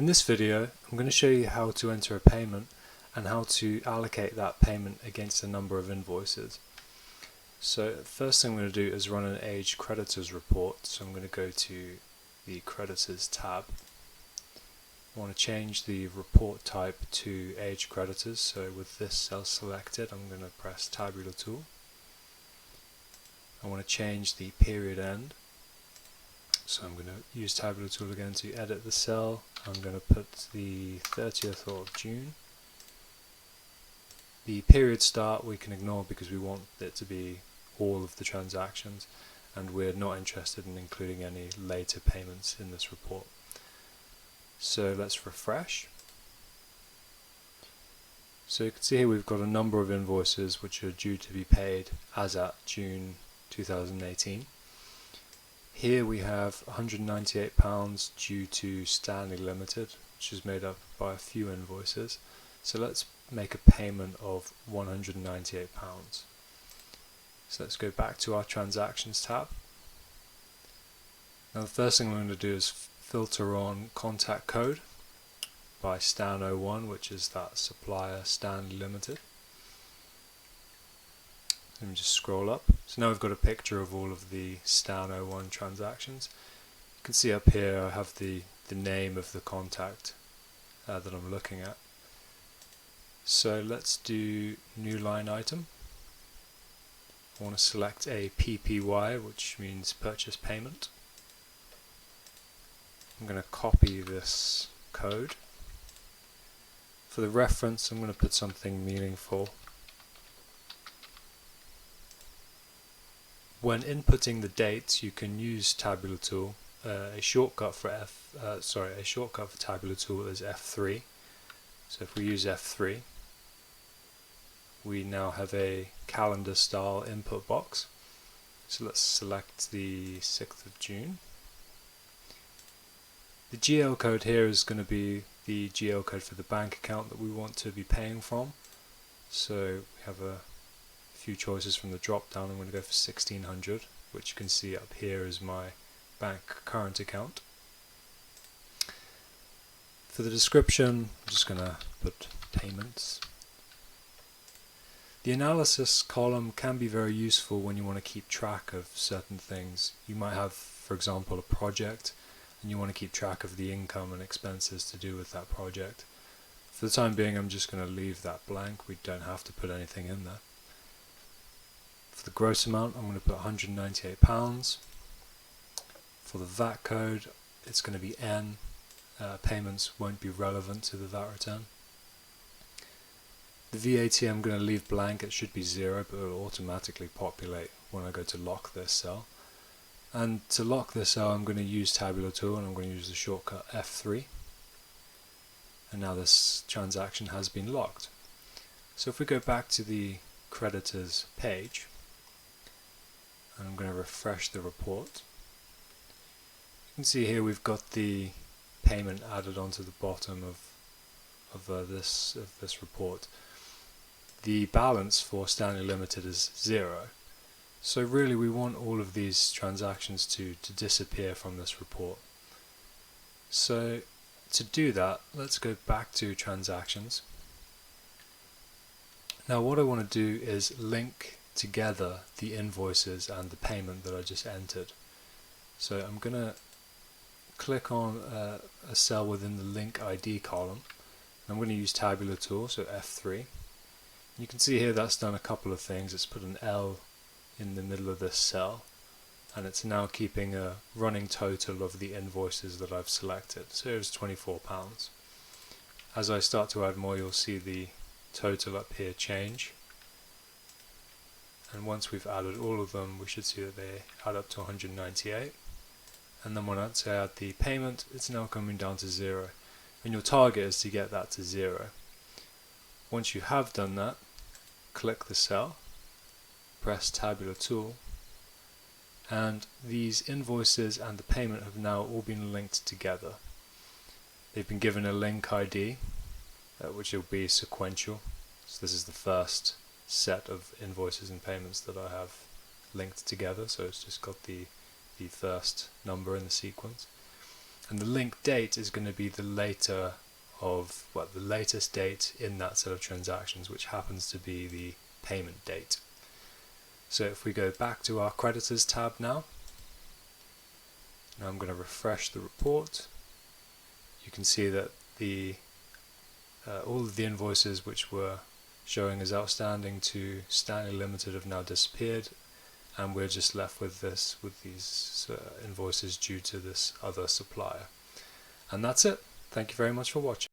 In this video, I'm going to show you how to enter a payment and how to allocate that payment against a number of invoices. So first thing I'm going to do is run an age creditors report. So I'm going to go to the creditors tab. I want to change the report type to age creditors. So with this cell selected, I'm going to press Tabular tool. I want to change the period end. So I'm going to use Tabular tool again to edit the cell. I'm going to put the 30th of June. The period start we can ignore because we want it to be all of the transactions, and we're not interested in including any later payments in this report. So let's refresh. So you can see here we've got a number of invoices which are due to be paid as at June 2018. Here we have £198 due to Stanley Limited, which is made up by a few invoices. So let's make a payment of £198. So let's go back to our Transactions tab. Now the first thing I'm going to do is filter on contact code by Stan01, which is that supplier Stanley Limited. Let me just scroll up. So now we've got a picture of all of the Stan01 transactions. You can see up here I have the name of the contact that I'm looking at. So let's do new line item. I want to select a PPY, which means purchase payment. I'm going to copy this code. For the reference, I'm going to put something meaningful. When inputting the dates, you can use Tabular tool. A shortcut for Tabular tool is F3. So if we use F3, we now have a calendar style input box. So let's select the 6th of June. The GL code here is going to be the GL code for the bank account that we want to be paying from. So we have a few choices from the drop down. I'm going to go for 1600, which you can see up here is my bank current account. For the description, I'm just going to put payments. The analysis column can be very useful when you want to keep track of certain things. You might have, for example, a project and you want to keep track of the income and expenses to do with that project. For the time being, I'm just going to leave that blank. We don't have to put anything in there. For the gross amount, I'm going to put £198. For the VAT code, it's going to be N. Payments won't be relevant to the VAT return. The VAT I'm going to leave blank. It should be 0, but it will automatically populate when I go to lock this cell. And to lock this cell, I'm going to use Tabular tool, and I'm going to use the shortcut F3. And now this transaction has been locked. So if we go back to the creditors page, and I'm going to refresh the report. You can see here we've got the payment added onto the bottom of this report. The balance for Stanley Limited is 0. So really we want all of these transactions to disappear from this report. So to do that, let's go back to Transactions. Now what I want to do is link together the invoices and the payment that I just entered. So I'm going to click on a cell within the link ID column. I'm going to use Tabular tool, so F3. You can see here that's done a couple of things. It's put an L in the middle of this cell, and it's now keeping a running total of the invoices that I've selected. So here's £24. As I start to add more, you'll see the total up here change. And once we've added all of them, we should see that they add up to 198. And then when I add the payment, it's now coming down to 0. And your target is to get that to 0. Once you have done that, click the cell, press Tabular tool, and these invoices and the payment have now all been linked together. They've been given a link ID, which will be sequential. So this is the first set of invoices and payments that I have linked together, so it's just got the first number in the sequence. And the link date is going to be the later of, well, the latest date in that set of transactions, which happens to be the payment date. So if we go back to our creditors tab now I'm going to refresh the report. You can see that the all of the invoices which were showing as outstanding to Stanley Limited have now disappeared, and we're just left with these invoices due to this other supplier. And that's it. Thank you very much for watching.